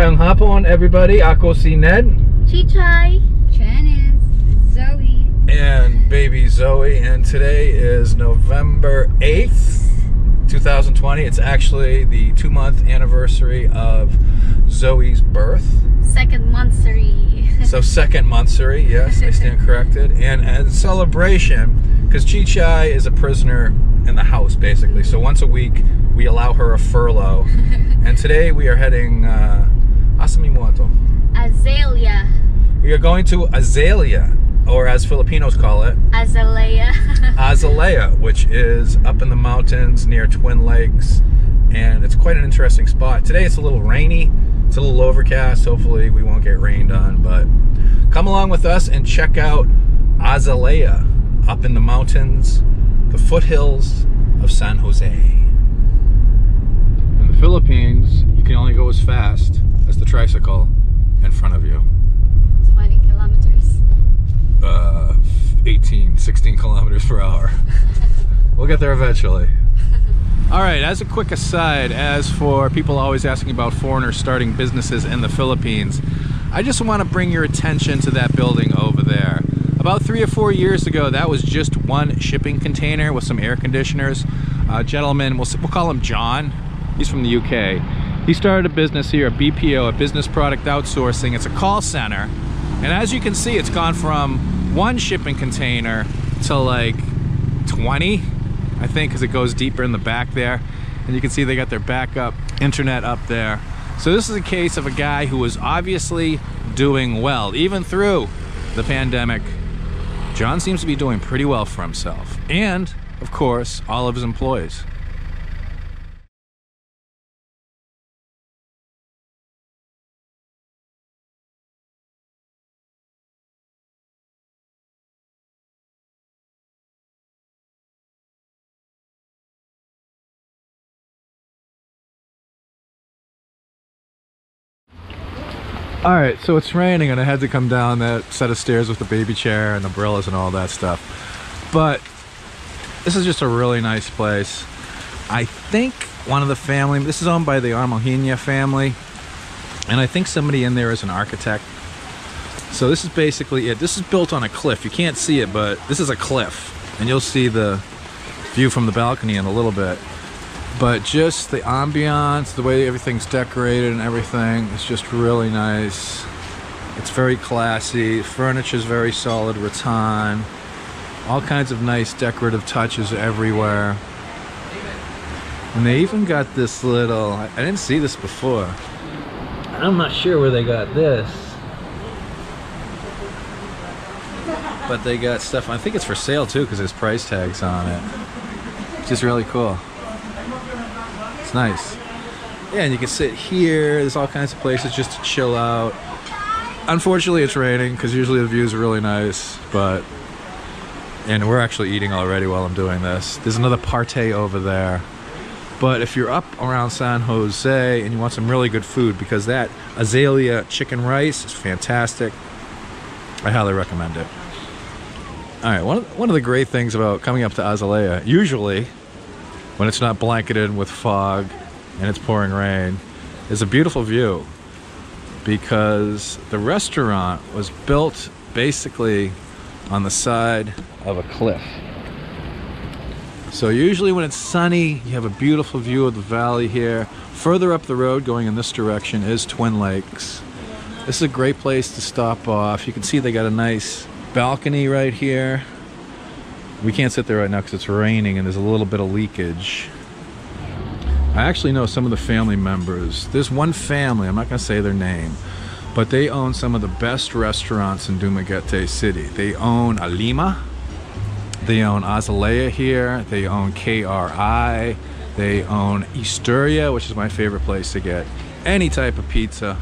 Magandang hapon, everybody. Ako si Ned. Chichay. Janice. Zoe. And baby Zoe. And today is November 8th, 2020. It's actually the 2-month anniversary of Zoe's birth. Second Monthsary. So second Monthsary, yes, I stand corrected. And as celebration, because Chichay is a prisoner in the house, basically. So once a week, we allow her a furlough. And today we are heading, Azalea. We are going to Azalea, or as Filipinos call it, Azalea. Azalea, which is up in the mountains near Twin Lakes. And it's quite an interesting spot. Today it's a little rainy. It's a little overcast. Hopefully we won't get rained on, but come along with us and check out Azalea up in the mountains, the foothills of San Jose. In the Philippines, you can only go as fast as the tricycle in front of you. 20 kilometers. 16 kilometers per hour. We'll get there eventually. All right, as a quick aside, as for people always asking about foreigners starting businesses in the Philippines, I just want to bring your attention to that building over there. About 3 or 4 years ago, that was just one shipping container with some air conditioners. A gentleman, we'll call him John. He's from the UK. He started a business here, a BPO, a business product outsourcing. It's a call center. And as you can see, it's gone from one shipping container to like 20. I think, because it goes deeper in the back there. And you can see they got their backup internet up there. So this is a case of a guy who was obviously doing well, even through the pandemic. John seems to be doing pretty well for himself. And, of course, all of his employees. Alright, so it's raining and I had to come down that set of stairs with the baby chair and umbrellas and all that stuff. But this is just a really nice place. I think one of the family, this is owned by the Armojina family, and I think somebody in there is an architect. So this is basically it. This is built on a cliff. You can't see it, but this is a cliff. And you'll see the view from the balcony in a little bit. But just the ambiance, the way everything's decorated and everything, is just really nice. It's very classy. Furniture's very solid rattan. All kinds of nice decorative touches everywhere. And they even got this little, I didn't see this before. I'm not sure where they got this. But they got stuff, I think it's for sale too, because there's price tags on it. It's just really cool. It's nice. Yeah, and you can sit here. There's all kinds of places just to chill out. Unfortunately, it's raining because usually the views are really nice, and we're actually eating already while I'm doing this. There's another party over there. But if you're up around San Jose and you want some really good food, because that Azalea chicken rice is fantastic, I highly recommend it. All right, one of the great things about coming up to Azalea, usually when it's not blanketed with fog and it's pouring rain, is a beautiful view, because the restaurant was built basically on the side of a cliff. So usually when it's sunny, you have a beautiful view of the valley here. Further up the road going in this direction is Twin Lakes. This is a great place to stop off. You can see they got a nice balcony right here. We can't sit there right now because it's raining and there's a little bit of leakage. I actually know some of the family members. There's one family, I'm not going to say their name, but they own some of the best restaurants in Dumaguete City. They own Alima, they own Azalea here, they own KRI, they own Easteria, which is my favorite place to get any type of pizza.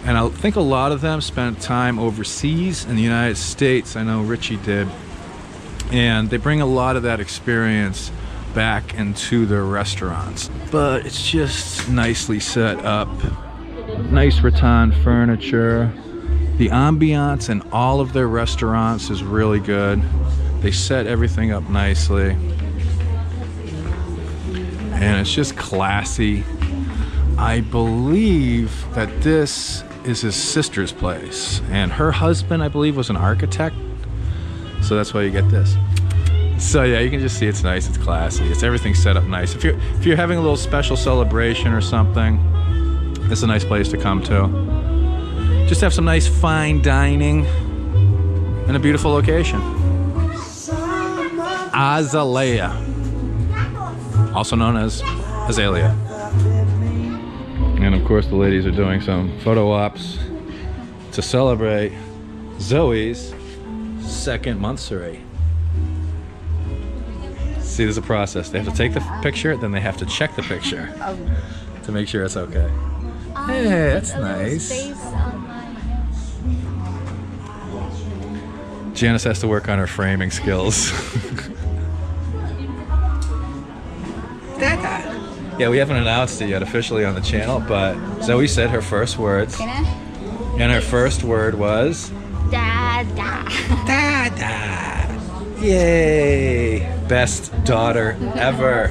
And I think a lot of them spent time overseas in the United States. I know Richie did. And they bring a lot of that experience back into their restaurants. But it's just nicely set up. Nice rattan furniture. The ambiance in all of their restaurants is really good. They set everything up nicely. And it's just classy. I believe that this is his sister's place, and her husband, I believe, was an architect, so that's why you get this. So yeah, you can just see it's nice, it's classy, it's everything set up nice. If you're having a little special celebration or something, it's a nice place to come to. Just have some nice fine dining in a beautiful location. Azalea, also known as Azalea. And of course the ladies are doing some photo ops to celebrate Zoey's second monthsary. See, there's a process. They have to take the picture, then they have to check the picture to make sure it's okay. Hey, that's nice. Janice has to work on her framing skills. Yeah, we haven't announced it yet officially on the channel, but Zoey said her first words. And her first word was? Dada. Dada. Yay. Best daughter ever.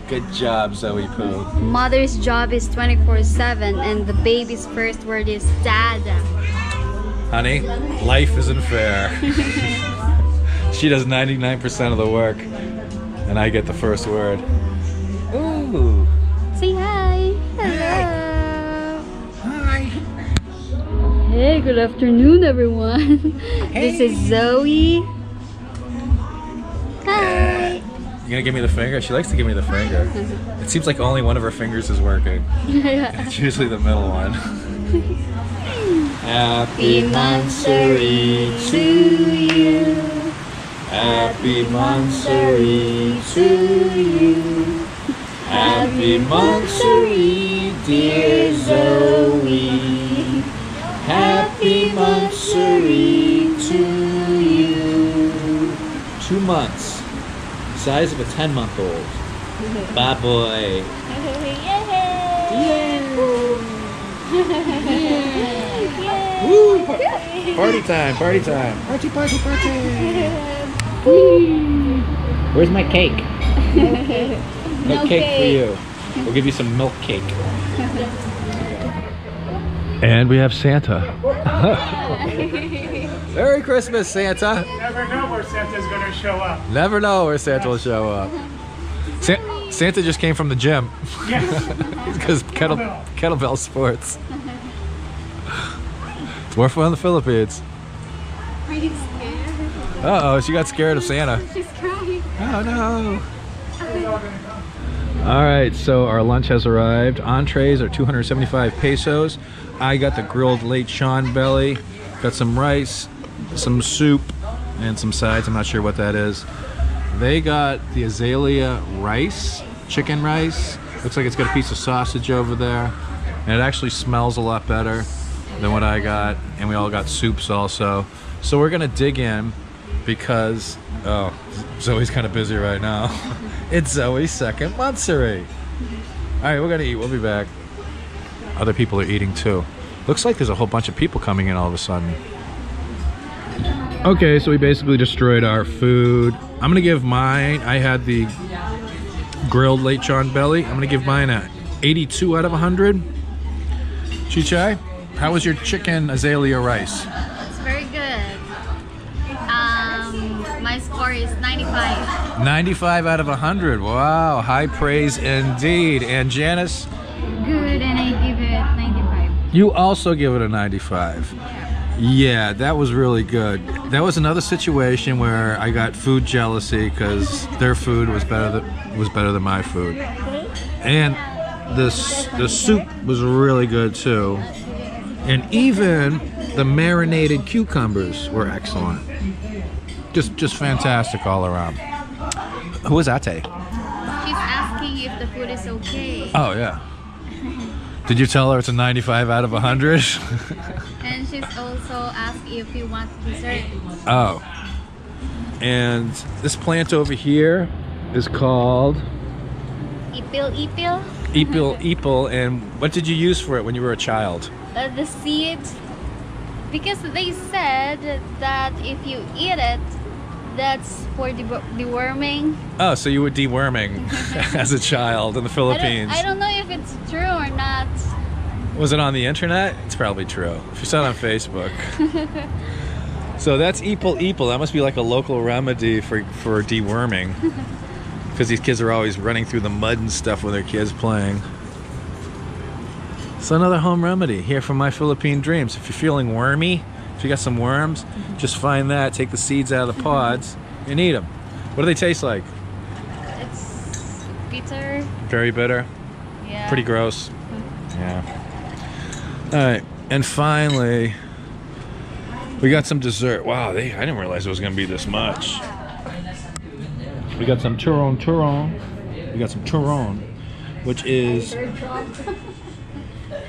Good job, Zoey Poo. Mother's job is 24/7 and the baby's first word is dada. Honey, life isn't fair. She does 99% of the work, and I get the first word. Ooh. Say hi. Hello. Hi. Hey, good afternoon, everyone. Hey. This is Zoey. Hi. You gonna give me the finger? She likes to give me the finger. It seems like only one of her fingers is working. It's usually the middle one. Happy monthsary to you. Happy monthsary to you. Happy monthsary, dear Zoey. Happy monthsary to you. 2 months. Size of a 10-month-old. Bye boy. Woo! Party time, party time. Party, party, party. Where's my cake? No cake for you. We'll give you some milk cake. And we have Santa. Merry Christmas, Santa. Never know where Santa's gonna show up. Never know where Santa will show up. Santa just came from the gym. Yes. Because kettlebell sports. It's more fun in the Philippines. Are you scared? Uh-oh, she got scared of Santa. She's crying. Oh no. Alright, so our lunch has arrived. Entrees are 275 pesos. I got the grilled lechon belly. Got some rice, some soup, and some sides. I'm not sure what that is. They got the Azalea rice, chicken rice. Looks like it's got a piece of sausage over there. And it actually smells a lot better than what I got. And we all got soups also. So we're gonna dig in because, oh, Zoey's kind of busy right now. It's Zoey's second monthsary. All right, we're gonna eat, we'll be back. Other people are eating too. Looks like there's a whole bunch of people coming in all of a sudden. Okay, so we basically destroyed our food. I'm gonna give mine, I had the grilled lechon belly. I'm gonna give mine a 82 out of 100. Chichai, how was your chicken Azalea rice? It's very good. My score is 95. 95 out of 100. Wow, high praise indeed. And Janice? Good, and I give it 95. You also give it a 95. Yeah, that was really good. That was another situation where I got food jealousy because their food was better than my food. And the soup was really good too. And even the marinated cucumbers were excellent. Just fantastic all around. Who is Ate? She's asking if the food is okay. Oh yeah. Did you tell her it's a 95 out of 100? And she's also asked if you want dessert. Oh. And this plant over here is called Ipil. Ipil. And what did you use for it when you were a child? The seed. Because they said that if you eat it, That's for deworming. Oh, so you were deworming as a child in the Philippines. I don't know if it's true or not. Was it on the internet? It's probably true. If you saw it on Facebook. So that's ipol. That must be like a local remedy for deworming. Because these kids are always running through the mud and stuff with their kids playing. So another home remedy here from My Philippine Dreams. If you're feeling wormy, if you got some worms, just find that, take the seeds out of the pods, and eat them. What do they taste like? It's bitter. Very bitter? Yeah. Pretty gross? Yeah. Alright, and finally, we got some dessert. Wow, I didn't realize it was going to be this much. We got some turon. We got some turon, which is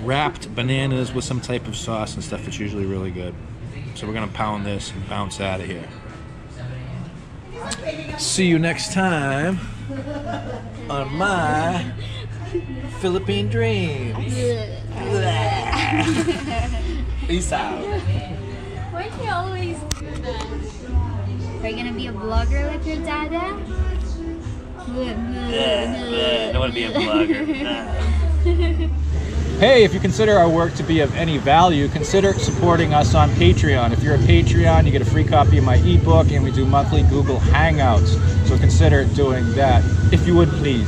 wrapped bananas with some type of sauce and stuff. It's usually really good. So we're gonna pound this and bounce out of here. See you next time on My Philippine Dreams. Peace out. Why do you always do that? Are you gonna be a vlogger like your dada? I don't want to be a vlogger. Hey, if you consider our work to be of any value, consider supporting us on Patreon. If you're a Patreon, you get a free copy of my ebook, and we do monthly Google Hangouts. So consider doing that, if you would please.